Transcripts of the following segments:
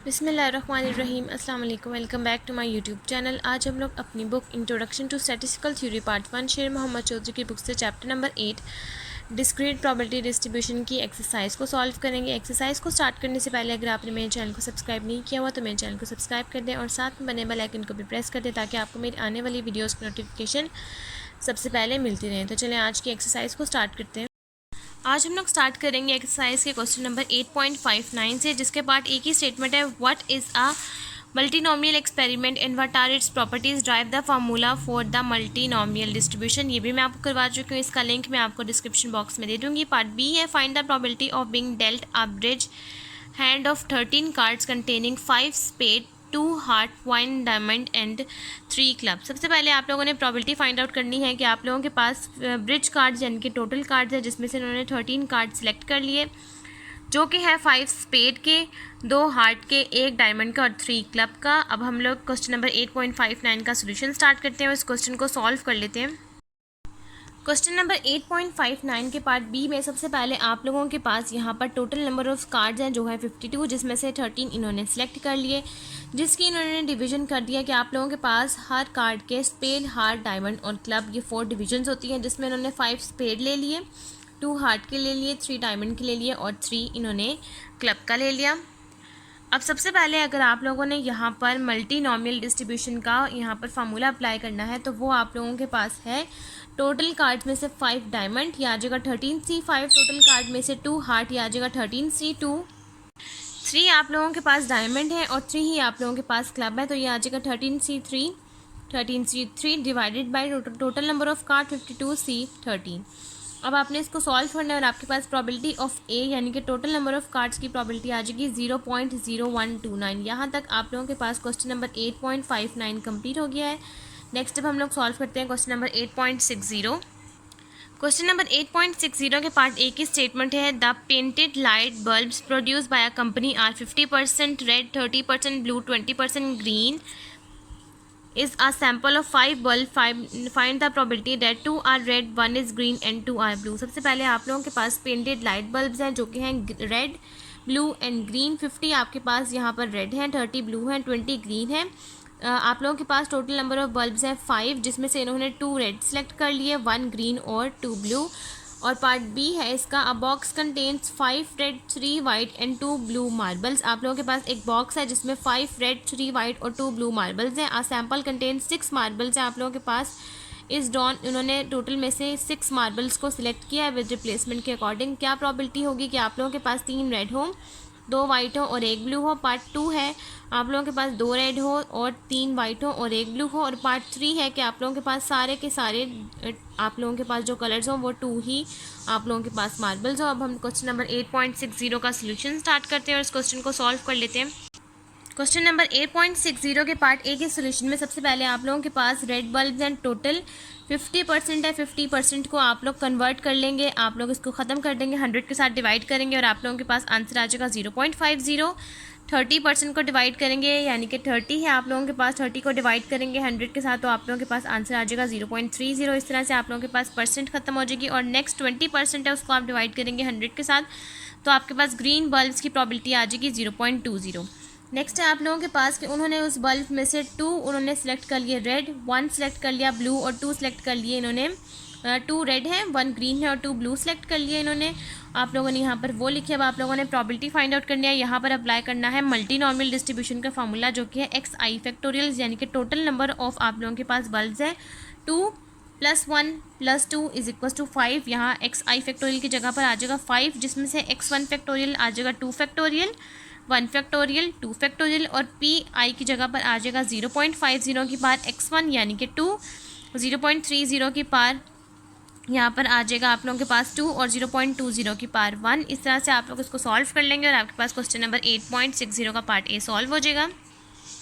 बिस्मिल्लाहिर्रहमानिर्रहीम। अस्सलाम वालेकुम। Welcome back to my YouTube channel. आज हम लोग अपनी book introduction to statistical theory part 1 Sher Mohammad Chaudhry की बुक से chapter number 8 discrete probability distribution की एक्सरसाइज को सॉल्व करेंगे। एक्सरसाइज को स्टार्ट करने से पहले अगर आपने मेरे चैनल को सब्सक्राइब नहीं किया हुआ तो मेरे चैनल को सब्सक्राइब कर दें और साथ में बने बेल आइकन को भी प्रेस कर दें ताकि आपको मेरी आने वाली वीडियोज़ की नोटिफिकेशन सबसे पहले मिलती रहे। तो चलें आज की एक्सरसाइज को स्टार्ट करते हैं। आज हम लोग स्टार्ट करेंगे एक्सरसाइज के क्वेश्चन नंबर 8.59 से, जिसके पार्ट एक ही स्टेटमेंट है, what is a multinomial experiment and what are its properties, drive the formula for the multinomial distribution. ये भी मैं आपको करवा चुकी हूँ, इसका लिंक मैं आपको डिस्क्रिप्शन बॉक्स में दे दूँगी। पार्ट बी है, find the probability of being dealt a bridge hand of 13 cards containing 5 spade 2 heart 1 diamond and 3 club. सबसे पहले आप लोगों ने प्रोबेबिलिटी फाइंड आउट करनी है कि आप लोगों के पास ब्रिज कार्ड्स यानी कि टोटल कार्ड्स है जिसमें से उन्होंने 13 कार्ड सेलेक्ट कर लिए जो कि है 5 स्पेड के, 2 हार्ट के, 1 डायमंड का और 3 क्लब का। अब हम लोग क्वेश्चन नंबर 8.59 का सोल्यूशन स्टार्ट करते हैं और इस क्वेश्चन को सॉल्व कर लेते हैं। क्वेश्चन नंबर 8.59 के पार्ट बी में सबसे पहले आप लोगों के पास यहाँ पर टोटल नंबर ऑफ कार्ड्स हैं जो है 52, जिसमें से 13 इन्होंने सेलेक्ट कर लिए, जिसकी इन्होंने डिवीजन कर दिया कि आप लोगों के पास हर कार्ड के स्पेड, हार्ट, डायमंड और क्लब ये 4 डिविजन्स होती हैं, जिसमें इन्होंने 5 स्पेड ले लिए, 2 हार्ट के ले लिए, 3 डायमंड के ले लिए और 3 इन्होंने क्लब का ले लिया। अब सबसे पहले अगर आप लोगों ने यहाँ पर मल्टीनोमियल डिस्ट्रीब्यूशन का यहाँ पर फार्मूला अप्लाई करना है तो वो आप लोगों के पास है टोटल कार्ड्स में से 5 डायमंड, ये आ जाएगा 13C5, टोटल कार्ड में से 2 हार्ट, ये आ जाएगा 13C2, 3 आप लोगों के पास डायमंड है और 3 ही आप लोगों के पास क्लब है तो ये आ जाएगा 13C3 divided by total number of card 52C13। अब आपने इसको सॉल्व करना है और आपके पास प्रोबेबिलिटी ऑफ ए यानी कि टोटल नंबर ऑफ कार्ड्स की प्रोबेबिलिटी आ जाएगी 0.0129। यहाँ तक आप लोगों के पास क्वेश्चन नंबर 8.59 कंप्लीट हो गया है। नेक्स्ट अब हम लोग सॉल्व करते हैं क्वेश्चन नंबर 8.60। क्वेश्चन नंबर 8.60 के पार्ट ए की स्टेटमेंट है, the painted light bulbs produce by a company are 50% red, 30% blue, 20% green is a sample of 5 bulb. Find the probability that 2 are red, 1 is green and 2 are blue। सबसे पहले आप लोगों के पास painted light bulbs हैं जो कि हैं red, blue and green. 50 आपके पास यहाँ पर रेड हैं, 30 ब्लू हैं, 20 ग्रीन है। आप लोगों के पास टोटल नंबर ऑफ बल्ब्स हैं 5, जिसमें से इन्होंने 2 रेड सेलेक्ट कर लिए, 1 ग्रीन और 2 ब्लू। और पार्ट बी है इसका, अ box contains 5 red, 3 white and 2 blue marbles. आप लोगों के पास एक बॉक्स है जिसमें 5 रेड, 3 वाइट और 2 ब्लू मार्बल्स हैं। आ सैम्पल कंटेन्स 6 मार्बल्स हैं आप लोगों के पास। इस डॉन इन्होंने टोटल में से 6 मार्बल्स को सिलेक्ट किया है विद रिप्लेसमेंट के अकॉर्डिंग। क्या प्रॉबिलिटी होगी कि आप लोगों के पास 3 रेड हो, 2 वाइट हो और 1 ब्लू हो। पार्ट 2 है आप लोगों के पास 2 रेड हो और 3 वाइट हो और 1 ब्लू हो। और पार्ट 3 है कि आप लोगों के पास सारे के सारे आप लोगों के पास जो कलर्स हों वो 2 ही आप लोगों के पास मार्बल्स हो। अब हम क्वेश्चन नंबर 8.60 का सोल्यूशन स्टार्ट करते हैं और इस क्वेश्चन को सॉल्व कर लेते हैं। क्वेश्चन नंबर 8.60 के पार्ट ए के सोल्यूशन में सबसे पहले आप लोगों के पास रेड बल्ब्स एंड टोटल 50% है। 50% को आप लोग कन्वर्ट कर लेंगे, आप लोग इसको ख़त्म कर देंगे, 100 के साथ डिवाइड करेंगे और आप लोगों के पास आंसर आ जाएगा 0.50। 30% को डिवाइड करेंगे यानी कि 30 है आप लोगों के पास, 30 को डिवाइड करेंगे 100 के साथ तो आप लोगों के पास आंसर आ जाएगा 0.30। इस तरह से आप लोगों के पास परसेंट खत्म हो जाएगी। और नेक्स्ट 20% है उसको आप डिवाइड करेंगे 100 के साथ तो आपके पास ग्रीन बल्ब्स की प्रॉबिलिटी आ जाएगी 0.20। नेक्स्ट है आप लोगों के पास कि उन्होंने उस बल्ब में से 2 उन्होंने सेलेक्ट कर लिए रेड, 1 सेलेक्ट कर लिया ब्लू और 2 सेलेक्ट कर लिए इन्होंने 2 रेड है, 1 ग्रीन है और 2 ब्लू सेलेक्ट कर लिए इन्होंने। आप लोगों ने यहाँ पर वो लिखी। अब आप लोगों ने प्रॉबिलिटी फाइंड आउट करनी है, यहाँ पर अप्लाई करना है मल्टीनोमियल डिस्ट्रीब्यूशन का फार्मूला जो कि है XI फैक्टोरियल, यानी कि टोटल नंबर ऑफ आप लोगों के पास बल्ब्स है 2 + 1 + 2 = 5। यहाँ XI फैक्टोरियल की जगह पर आ जाएगा 5, जिसमें से X1 फैक्टोरियल आ जाएगा 2 फैक्टोरियल, 1 फैक्टोरियल, 2 फैक्टोरियल और PI की जगह पर आ जाएगा 0.50 की पार X1 यानी कि 2, 0.30 की पार यहाँ पर आ जाएगा आप लोगों के पास 2 और 0.20 की पार 1। इस तरह से आप लोग इसको सॉल्व कर लेंगे और आपके पास क्वेश्चन नंबर 8.60 का पार्ट ए सॉल्व हो जाएगा।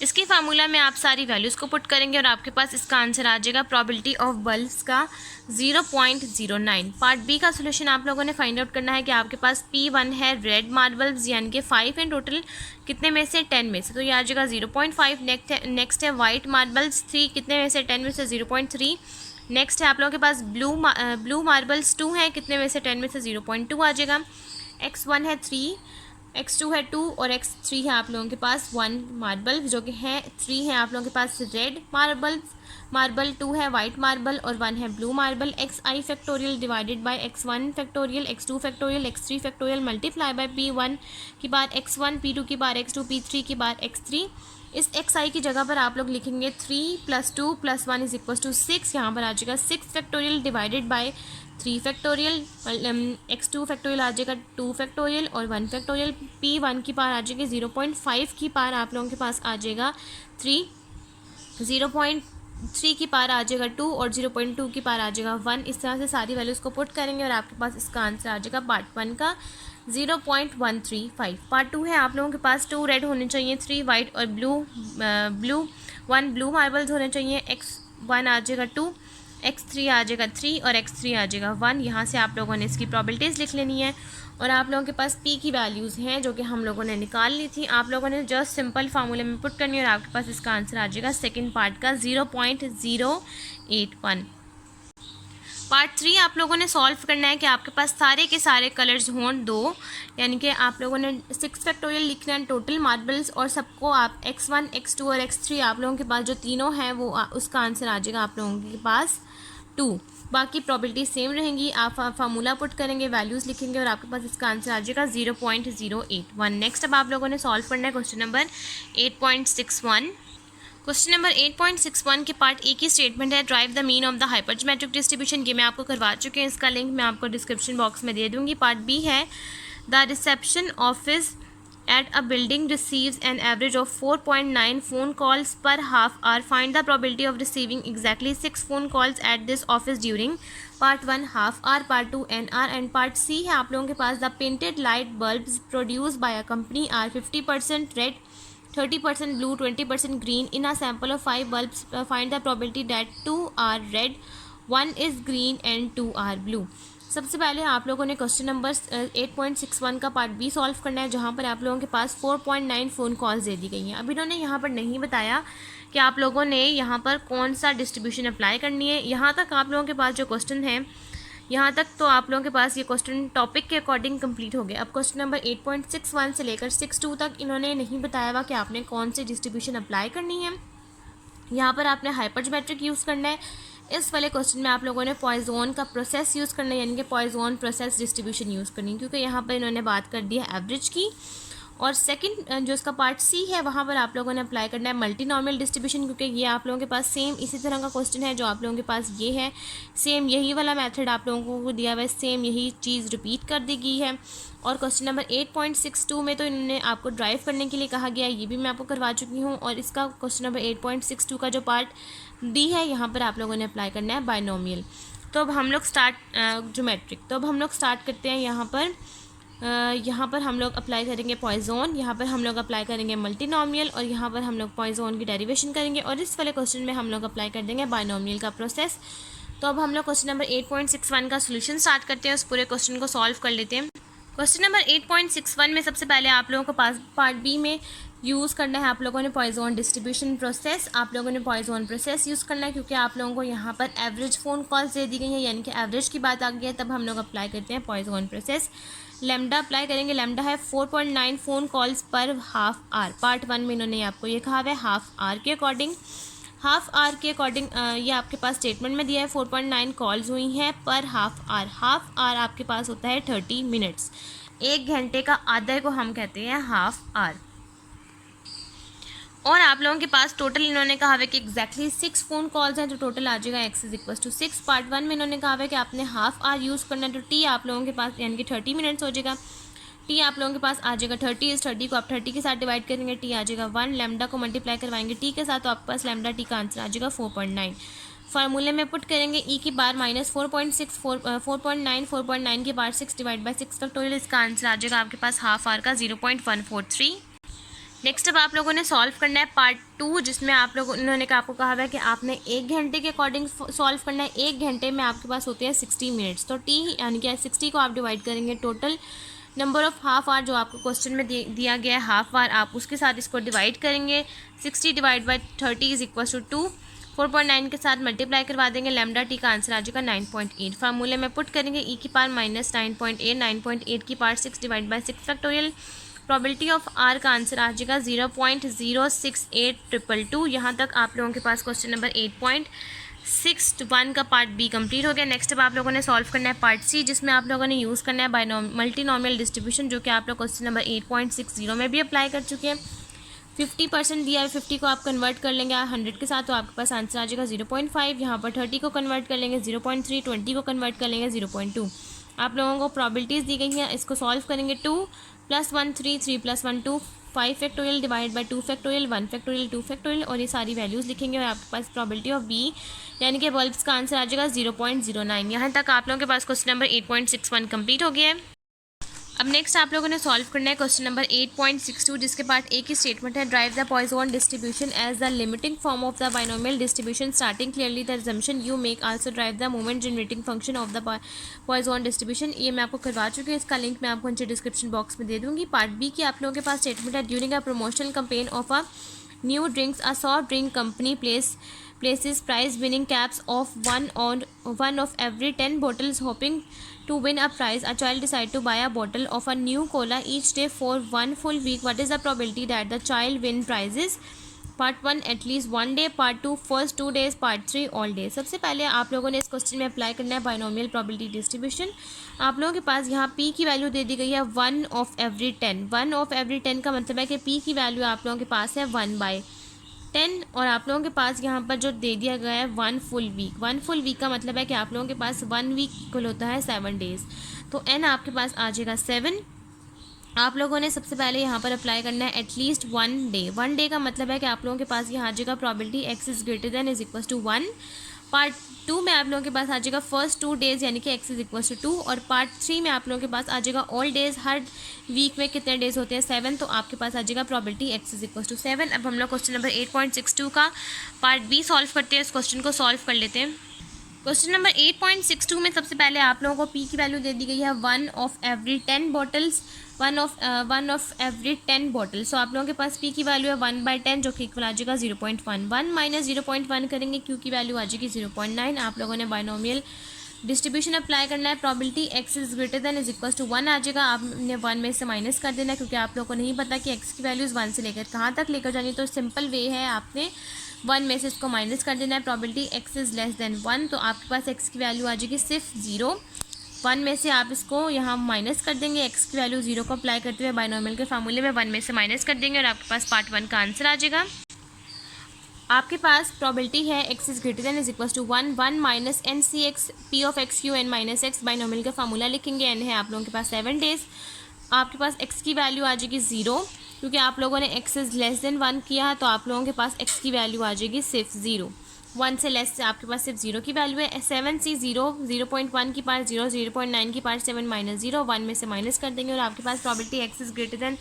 इसकी फार्मूला में आप सारी वैल्यूज़ को पुट करेंगे और आपके पास इसका आंसर आ जाएगा प्रोबेबिलिटी ऑफ बल्ब्स का 0.09। पार्ट बी का सोल्यूशन आप लोगों ने फाइंड आउट करना है कि आपके पास P1 है रेड मार्बल्स यानी कि 5 हैं टोटल, कितने में से 10 में से, तो ये आ जाएगा 0.5। नेक्स्ट है वाइट मार्बल्स 3, कितने में से 10 में से 0.3। नेक्स्ट है आप लोगों के पास ब्लू मार्बल्स 2 हैं, कितने में से 10 में से 0.2 आ जाएगा। X1 है 3, x2 है 2 और x3 है आप लोगों के पास 1 मार्बल, जो कि है 3 है आप लोगों के पास रेड मार्बल 2 है वाइट मार्बल और 1 है blue marble. xi factorial divided bye x1 factorial, x2 factorial, x3 factorial multiply by p1 की बार x1, p2 की बार x2, p3 की बार x3। इस xi की जगह पर आप लोग लिखेंगे 3 + 2 + 1 = 6। यहाँ पर आ जाएगा 6 factorial divided by 3 factorial, x2 factorial आ जाएगा 2 फैक्टोरियल और 1 फैक्टोरियल। p1 की पार आ जाएगी 0.5 की पार आप लोगों के पास आ जाएगा 3, 0.3 की पार आ जाएगा 2 और 0.2 की पार आ जाएगा 1। इस तरह से सारी वैल्यूज़ को पुट करेंगे और आपके पास इसका आंसर आ जाएगा पार्ट 1 का 0.135। पार्ट 2 है आप लोगों के पास 2 रेड होने चाहिए, 3 वाइट और ब्लू 1 ब्लू मार्बल्स होने चाहिए। x1 आ जाएगा 2, x3 आ जाएगा 3 और x3 आ जाएगा 1। यहाँ से आप लोगों ने इसकी प्रॉबिलिटीज़ लिख लेनी है और आप लोगों के पास p की वैल्यूज़ हैं जो कि हम लोगों ने निकाल ली थी। आप लोगों ने जस्ट सिंपल फार्मूले में पुट करनी है और आपके पास इसका आंसर आ जाएगा सेकेंड पार्ट का 0.081। पार्ट 3 आप लोगों ने सॉल्व करना है कि आपके पास सारे के सारे कलर्स हों 2, यानी कि आप लोगों ने 6 फैक्टोरियल लिखना है टोटल मार्बल्स और सबको आप x1, x2 और x3 आप लोगों के पास जो तीनों हैं वो उसका आंसर आ जाएगा आप लोगों के पास 2। बाकी प्रॉबिलिटी सेम रहेंगी, आप फार्मूला पुट करेंगे, वैल्यूज़ लिखेंगे और आपके पास इसका आंसर आ जाएगा 0.081। नेक्स्ट अब आप लोगों ने सॉल्व करना है क्वेश्चन नंबर 8.61। क्वेश्चन नंबर 8.61 के पार्ट ए की स्टेटमेंट है derive the mean of the hypergeometric distribution. ये मैं आपको करवा चुके हैं, इसका लिंक मैं आपको डिस्क्रिप्शन बॉक्स में दे दूँगी। पार्ट बी है the reception office at a building receives an average of 4.9 phone calls per half hour. Find the probability of receiving exactly 6 phone calls at this office during part 1 half hour, part 2 an hour and part C है आप लोगों के पास the painted light bulbs produced by a company are 50% red, 30% blue, 20% green in a sample of 5 bulbs. Find the probability that 2 are red, 1 is green and 2 are blue. सबसे पहले आप लोगों ने question number 8.61 का पार्ट बी सॉल्व करना है, जहाँ पर आप लोगों के पास 4.9 फ़ोन कॉल्स दे दी गई हैं। अब इन्होंने यहाँ पर नहीं बताया कि आप लोगों ने यहाँ पर कौन सा डिस्ट्रीब्यूशन अप्लाई करनी है। यहाँ तक आप लोगों के पास जो क्वेश्चन है, यहाँ तक तो आप लोगों के पास ये क्वेश्चन टॉपिक के अकॉर्डिंग कंप्लीट हो गया। अब क्वेश्चन नंबर 8.61 से लेकर 62 तक इन्होंने नहीं बताया हुआ कि आपने कौन सी डिस्ट्रीब्यूशन अप्लाई करनी है। यहाँ पर आपने हाइपरज्योमेट्रिक यूज़ करना है। इस वाले क्वेश्चन में आप लोगों ने पॉइजन का प्रोसेस यूज़ करना है, यानी कि पॉइजन प्रोसेस डिस्ट्रीब्यूशन यूज़ करनी है, क्योंकि यहाँ पर इन्होंने बात कर दी है एवरेज की। और सेकंड जो इसका पार्ट सी है वहाँ पर आप लोगों ने अप्लाई करना है मल्टी नॉर्मल डिस्ट्रीब्यूशन, क्योंकि ये आप लोगों के पास सेम इसी तरह का क्वेश्चन है जो आप लोगों के पास ये है। सेम यही वाला मेथड आप लोगों को दिया हुआ है, सेम यही चीज़ रिपीट कर दी गई है। और क्वेश्चन नंबर 8.62 में तो इन्होंने आपको ड्राइव करने के लिए कहा गया है, ये भी मैं आपको करवा चुकी हूँ। और इसका क्वेश्चन नंबर 8.62 का जो पार्ट डी है यहाँ पर आप लोगों ने अप्लाई करना है बायनोमियल। तो अब हम लोग ज्योमेट्रिक करते हैं। यहाँ पर हम लोग अप्लाई करेंगे पॉइजन, यहाँ पर हम लोग अप्लाई करेंगे मल्टीनॉमियल और यहाँ पर हम लोग पॉइजन की डेरिवेशन करेंगे और इस वाले क्वेश्चन में हम लोग अप्लाई कर देंगे बायनोमियल का प्रोसेस। तो अब हम लोग क्वेश्चन नंबर 8.61 का सोल्यूशन स्टार्ट करते हैं, उस पूरे क्वेश्चन को सॉल्व कर लेते हैं। क्वेश्चन नंबर 8.61 में सबसे पहले आप लोगों को पार्ट बी में यूज़ करना है आप लोगों ने पॉइजन डिस्ट्रीब्यूशन प्रोसेस। आप लोगों ने पॉइजन प्रोसेस यूज़ करना है क्योंकि आप लोगों को यहाँ पर एवरेज फ़ोन कॉल्स दे दी गई हैं, यानी कि एवरेज की बात आ गई है। तब हम लोग अप्लाई करते हैं पॉइजन प्रोसेस। लेमडा अप्लाई करेंगे, लेमडा है 4.9 फ़ोन कॉल्स पर हाफ आवर। पार्ट 1 में इन्होंने आपको ये कहा है हाफ आवर के अकॉर्डिंग ये आपके पास स्टेटमेंट में दिया है 4.9 कॉल्स हुई हैं पर हाफ आवर आपके पास होता है 30 मिनट्स। 1 घंटे का आधा को हम कहते हैं हाफ आवर। और आप लोगों के पास टोटल इन्होंने कहा है कि एग्जैक्टली 6 फ़ोन कॉल्स हैं, तो टोटल आ जाएगा x = 6। पार्ट 1 में इन्होंने कहा है कि आपने हाफ आवर यूज़ करना है, तो t आप लोगों के पास यानी कि 30 मिनट्स हो जाएगा। t आप लोगों के पास आ जाएगा 30, इस 30 को आप 30 के साथ डिवाइड करेंगे, t आ जाएगा 1। लेमडा को मल्टीप्लाई करवाएंगे t के साथ, तो आपके पास लेमडा t का आंसर आ जाएगा 4.9। फार्मूले में पुट करेंगे e की बार -4.6 4.9 की बार 6 डिवाइड बाई 6 फैक्टोरियल, इसका आंसर आ जाएगा आपके पास हाफ आवर का 0.143। नेक्स्ट अब आप लोगों ने सॉल्व करना है पार्ट 2, जिसमें इन्होंने आपको कहा है कि आपने 1 घंटे के अकॉर्डिंग सॉल्व करना है। 1 घंटे में आपके पास होते हैं 60 मिनट्स, तो t यानी कि 60 को आप डिवाइड करेंगे total number of half hour जो आपको क्वेश्चन में दिया गया है हाफ आवर, आप उसके साथ इसको डिवाइड करेंगे। 60 डिवाइड बाई 30 = 2। 4.9 के साथ मल्टीप्लाई करवा देंगे, लेमडा टी का आंसर आ जाएगा 9.8। फार्मूले में पुट करेंगे e की पावर -9.8 की power 6 divide by 6 factorial. Probability of R का आंसर आ जाएगा 0.06822। यहाँ तक आप लोगों के पास क्वेश्चन नंबर 8.61 का पार्ट बी कंप्लीट हो गया। नेक्स्ट अब आप लोगों ने सॉल्व करना है पार्ट सी, जिसमें आप लोगों ने यूज़ करना है मल्टीनॉमियल डिस्ट्रीब्यूशन, जो कि आप लोग क्वेश्चन नंबर 8.60 में भी अप्लाई कर चुके हैं। 50% दिया है, 50 को आप कन्वर्ट कर लेंगे 100 के साथ, तो आपके पास आंसर आ जाएगा 0.5। यहाँ पर 30 को कन्वर्ट कर लेंगे 0.3, 20 को कन्वर्ट कर लेंगे 0.2। आप लोगों को प्रॉबिलिटीज़ दी गई हैं, इसको सॉल्व करेंगे। 2 + 1 3, 3 + 1 2, 5 factorial divide by 2 factorial, 1 factorial, 2 factorial, और ये सारी वैल्यूज़ लिखेंगे और आपके पास प्रॉबिलिटी ऑफ बी यानी कि बल्ब्स का आंसर आ जाएगा 0.09। यहाँ तक आप लोगों के पास क्वेश्चन नंबर 8.61 कंप्लीट हो गया है। अब नेक्स्ट आप लोगों ने सॉल्व करना है क्वेश्चन नंबर 8.62, जिसके पार्ट ए की स्टेटमेंट है derive the Poisson distribution as the limiting form of the binomial distribution starting clearly the assumption you make also derive the moment generating function of the Poisson distribution. ये मैं आपको करवा चुकी हूँ, इसका link मैं आपको नीचे डिस्क्रिप्शन बॉक्स में दे दूँगी। पार्ट बी की आप लोगों के पास स्टेटमेंट है during a promotional campaign of a new drinks a soft drink company places prize winning caps of one of every 10 bottles, hoping to win a prize. A child decide to buy a bottle of a new cola each day for 1 full week. What is the probability that the child win prizes? Part 1 at least 1 day, part 2 first 2 days, part 3 all day. सबसे पहले आप लोगों ने इस question में apply करना है binomial probability distribution. आप लोगों के पास यहाँ पी की वैल्यू दे दी गई है 1 ऑफ एवरी 10। 1 ऑफ एवरी 10 का मतलब है कि पी की वैल्यू आप लोगों के पास है 1/10, और आप लोगों के पास यहाँ पर जो दे दिया गया है 1 फुल वीक। 1 फुल वीक का मतलब है कि आप लोगों के पास 1 वीक इक्वल होता है 7 डेज, तो एन आपके पास आ जाएगा 7। आप लोगों ने सबसे पहले यहाँ पर अप्लाई करना है एटलीस्ट 1 डे। 1 डे का मतलब है कि आप लोगों के पास यहाँ आ जाएगा probability x is greater than is equal to 1। Part 2 में आप लोगों के पास आ जाएगा फर्स्ट 2 डेज यानी कि x इज इक्वल टू 2, और पार्ट 3 में आप लोगों के पास आ जाएगा ऑल डेज। हर वीक में कितने डेज होते हैं 7, तो आपके पास आ जाएगा probability x is equal to 7। अब हम लोग क्वेश्चन नंबर 8.62 का पार्ट बी सॉल्व करते हैं। इस क्वेश्चन को सॉल्व कर लेते हैं। क्वेश्चन नंबर 8.62 में सबसे पहले आप लोगों को p की वैल्यू दे दी गई है 1 of every 10 bottles, 1 of every 10 bottle. So आप लोगों के पास p की वैल्यू है 1/10, जो कि इक्वल आ जाएगा 0.1। 1 माइनस 0.1 करेंगे, q की वैल्यू आ जाएगी 0.9। आप लोगों ने बाइनोमियल डिस्ट्रीब्यूशन अप्लाई करना है। Probability x is greater than is equal to 1 आ जाएगा। आपने 1 में से माइनस कर देना है, क्योंकि आप लोगों को नहीं पता कि x की वैल्यूज़ 1 से लेकर कहाँ तक लेकर जानी, तो सिंपल वे है, आपने 1 में से इसको माइनस कर देना है। Probability x is less than 1, तो आपके पास x की वैल्यू आ जाएगी सिर्फ 0। 1 में से आप इसको यहाँ माइनस कर देंगे, x की वैल्यू 0 को अप्लाई करते हुए बाइनोमियल के फार्मूले में 1 में से माइनस कर देंगे, और आपके पास पार्ट 1 का आंसर आ जाएगा। आपके पास प्रॉबिलिटी है x is greater than is equal to 1 minus N C X P of X Q N minus X. Binomial का फार्मूला लिखेंगे, एन है आप लोगों के पास 7 डेज। आपके पास x की वैल्यू आ जाएगी 0, क्योंकि आप लोगों ने x इज लेस देन 1 किया है, तो आप लोगों के पास x की वैल्यू आ जाएगी सिर्फ 0। 1 से लेस से आपके पास सिर्फ 0 की वैल्यू है। 7 से 0, 0.1 की पार 0, 0.9 की पार 7 माइनस 0, 1 में से माइनस कर देंगे, और आपके पास probability x is greater than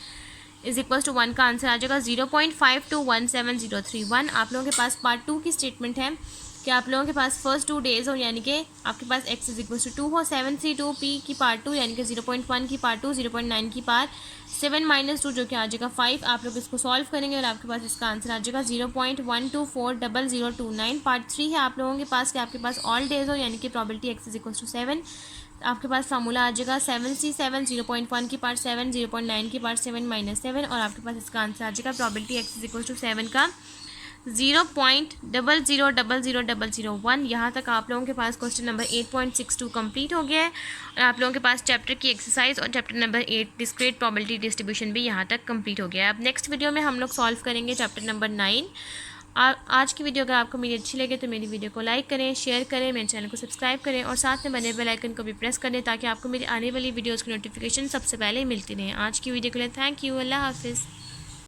is equal to 1 का आंसर आ जाएगा 0.521703। आप लोगों के पास पार्ट 2 की स्टेटमेंट है कि आप लोगों के पास फर्स्ट 2 डेज हो, यानी कि आपके पास x इज इक्वल टू 2 हो। 7 से 2 p की पार्ट 2 यानी कि 0.1 की पार्ट 2, 0.9 की पार 7 माइनस 2, जो कि आ जाएगा 5। आप लोग इसको सॉल्व करेंगे और आपके पास इसका आंसर आ जाएगा 0.12400029। पार्ट 3 है आप लोगों के पास कि आपके पास ऑल डेज हो, यानी कि probability x is equal to 7। आपके पास फार्मूला आ जाएगा 7 से 7, 0.1 की पार्ट 7, 0.9 की पार्ट 7 माइनस 7, और आपके पास इसका आंसर आ जाएगा probability x is equal to 7 का 0.000001। यहाँ तक आप लोगों के पास क्वेश्चन नंबर 8.62 कंप्लीट हो गया है, और आप लोगों के पास चैप्टर की एक्सरसाइज और chapter number 8 discrete probability distribution भी यहाँ तक कंप्लीट हो गया है। अब नेक्स्ट वीडियो में हम लोग सॉल्व करेंगे चैप्टर नंबर 9। आज की वीडियो अगर आपको मेरी अच्छी लगे तो मेरी वीडियो को लाइक करें, शेयर करें, मेरे चैनल को सब्सक्राइब करें, और साथ में बने बेल आइकन को भी प्रेस कर दें, ताकि आपको मेरी आने वाली वीडियोज़ की नोटिफिकेशन सबसे पहले मिलती रहे। आज की वीडियो के लिए थैंक यू। अल्लाह हाफिज़।